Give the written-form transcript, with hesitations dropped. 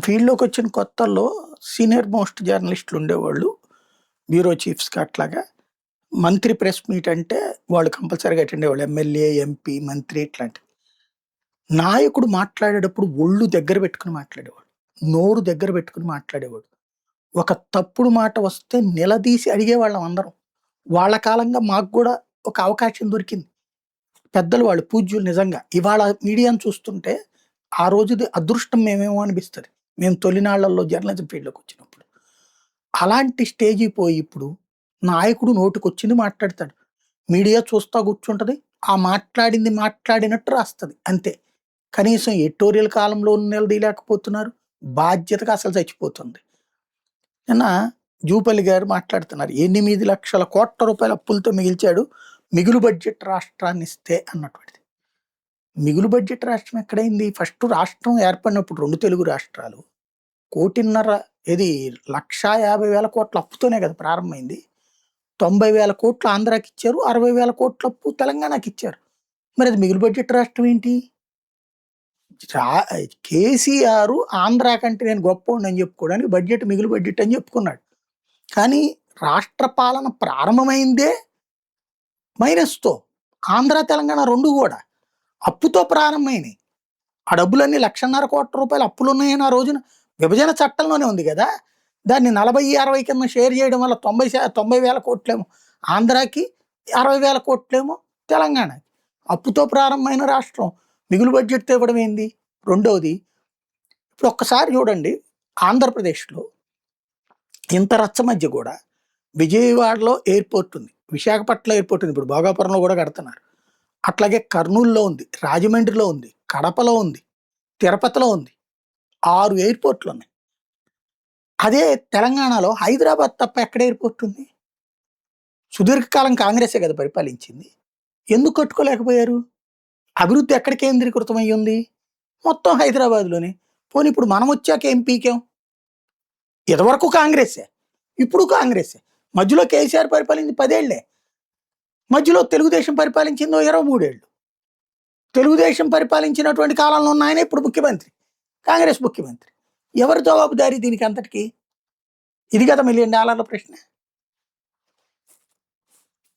ఫీల్డ్‌లోకి వచ్చిన కొత్తల్లో సీనియర్ మోస్ట్ జర్నలిస్టులు ఉండేవాళ్ళు. బ్యూరో చీఫ్స్‌గా అట్లాగా. మంత్రి ప్రెస్ మీట్ అంటే వాళ్ళు కంపల్సరీగా అటెండ్ అయ్యేవాళ్ళు. ఎమ్మెల్యే, ఎంపీ, మంత్రి ఇట్లాంటివి. నాయకుడు మాట్లాడేటప్పుడు ఒళ్ళు దగ్గర పెట్టుకొని మాట్లాడేవాడు. నోరు దగ్గర పెట్టుకొని మాట్లాడేవాడు. ఒక తప్పుడు మాట వస్తే నిలదీసి అడిగేవాళ్ళం అందరం. వాళ్ళ కాలంగా మాకు గూడా ఒక అవకాశం దొరికింది. పెద్దలు వాళ్ళు పూజ్యులు నిజంగా. ఇవాళ మీడియాను చూస్తుంటే ఆ రోజుది అదృష్టం మేమేమో అనిపిస్తది. మేము తొలినాళ్లలో జర్నలిజం ఫీల్డ్‌లోకొచ్చినప్పుడు. అలాంటి స్టేజ్‌కి పోయి ఇప్పుడు నాయకుడు నోటికొచ్చింది మాట్లాడతాడు. మీడియా చూస్తా కూర్చుంటది. ఆ మాట్లాడింది మాట్లాడినట్టు రాస్తది అంతే. కనీసం ఎడిటోరియల్ కాలంలో నిలదీయలేకపోతున్నారు. బాధ్యతగా అసలు చచ్చిపోతుంది. నిన్న జూపల్లి గారు మాట్లాడుతున్నారు. 8,00,000,00,00,000 అప్పులతో మిగిల్చాడు. మిగులు బడ్జెట్ రాష్ట్రాన్నిస్తే అన్నటువంటిది. మిగులు బడ్జెట్ రాష్ట్రం ఎక్కడైంది? ఫస్ట్ రాష్ట్రం ఏర్పడినప్పుడు 2 తెలుగు రాష్ట్రాలు 1,50,00,000 ఏది 1,50,000,00,000 అప్పుతోనే కదా ప్రారంభమైంది. 90,000,00,000 ఆంధ్రాకిచ్చారు. 60,000,00,000 అప్పు తెలంగాణకిచ్చారు. మరి అది మిగులు బడ్జెట్ రాష్ట్రం ఏంటి? రా కేసీఆర్ ఆంధ్ర కంటే నేను గొప్పోడినని చెప్పుకోవడానికి బడ్జెట్ మిగులు బడ్జెట్ అని చెప్పుకున్నాడు. కానీ రాష్ట్ర పాలన ప్రారంభమైందే మైనస్‌తో. ఆంధ్ర, తెలంగాణ 2 గూడా అప్పుతో ప్రారంభమైనయి. ఆ డబ్బులన్నీ రూ. 1,50,000,00,000 అప్పులున్నాయని ఆ రోజున విభజన చట్టంలోనే ఉంది గదా! దాన్ని 40, 60 కింద షేర్ చేయడం వల్ల 90,000,00,000 ఆంధ్రాకి, 60,000,00,000 తెలంగాణకి. అప్పుతో ప్రారంభమైన రాష్ట్రం మిగులు బడ్జెట్‌తో ఇవ్వడం ఏంది? రెండోది ఇప్పుడు ఒక్కసారి చూడండి ఆంధ్రప్రదేశ్‌లో ఇంత రచ్చ మధ్య గూడా విజయవాడలో ఎయిర్‌పోర్ట్ ఉంది. విశాఖపట్నంలో ఎయిర్‌పోర్ట్ ఉంది. ఇప్పుడు భోగాపురంలో గూడా కడుతున్నారు. అట్లాగే కర్నూలులో ఉంది. రాజమండ్రిలో ఉంది. కడపలో ఉంది. తిరుపతిలో ఉంది. 6 ఎయిర్‌పోర్ట్‌లున్నాయి. అదే తెలంగాణలో హైదరాబాద్ తప్ప ఎక్కడ ఎయిర్‌పోర్ట్ ఉంది? సుదీర్ఘకాలం కాంగ్రెసే కదా పరిపాలించింది. ఎందుకు కట్టుకోలేకపోయారు? అభివృద్ధి ఎక్కడ కేంద్రీకృతం అయ్యుంది? మొత్తం హైదరాబాద్‌లోనే. పోనీ ఇప్పుడు మనం వచ్చాక ఏం పీకాం? ఇదివరకు కాంగ్రెసే. ఇప్పుడు కాంగ్రెసే. మధ్యలో కేసీఆర్ పరిపాలించింది 10 ఏళ్లే. మధ్యలో తెలుగుదేశం పరిపాలించిందో 23 ఏళ్ళు. తెలుగుదేశం పరిపాలించినటువంటి కాలంలో ఉన్న ఆయన ఇప్పుడు ముఖ్యమంత్రి. కాంగ్రెస్ ముఖ్యమంత్రి. ఎవరు జవాబుదారీ దీనికి అంతటికి? ఇది కదా $1,000,000 ప్రశ్న.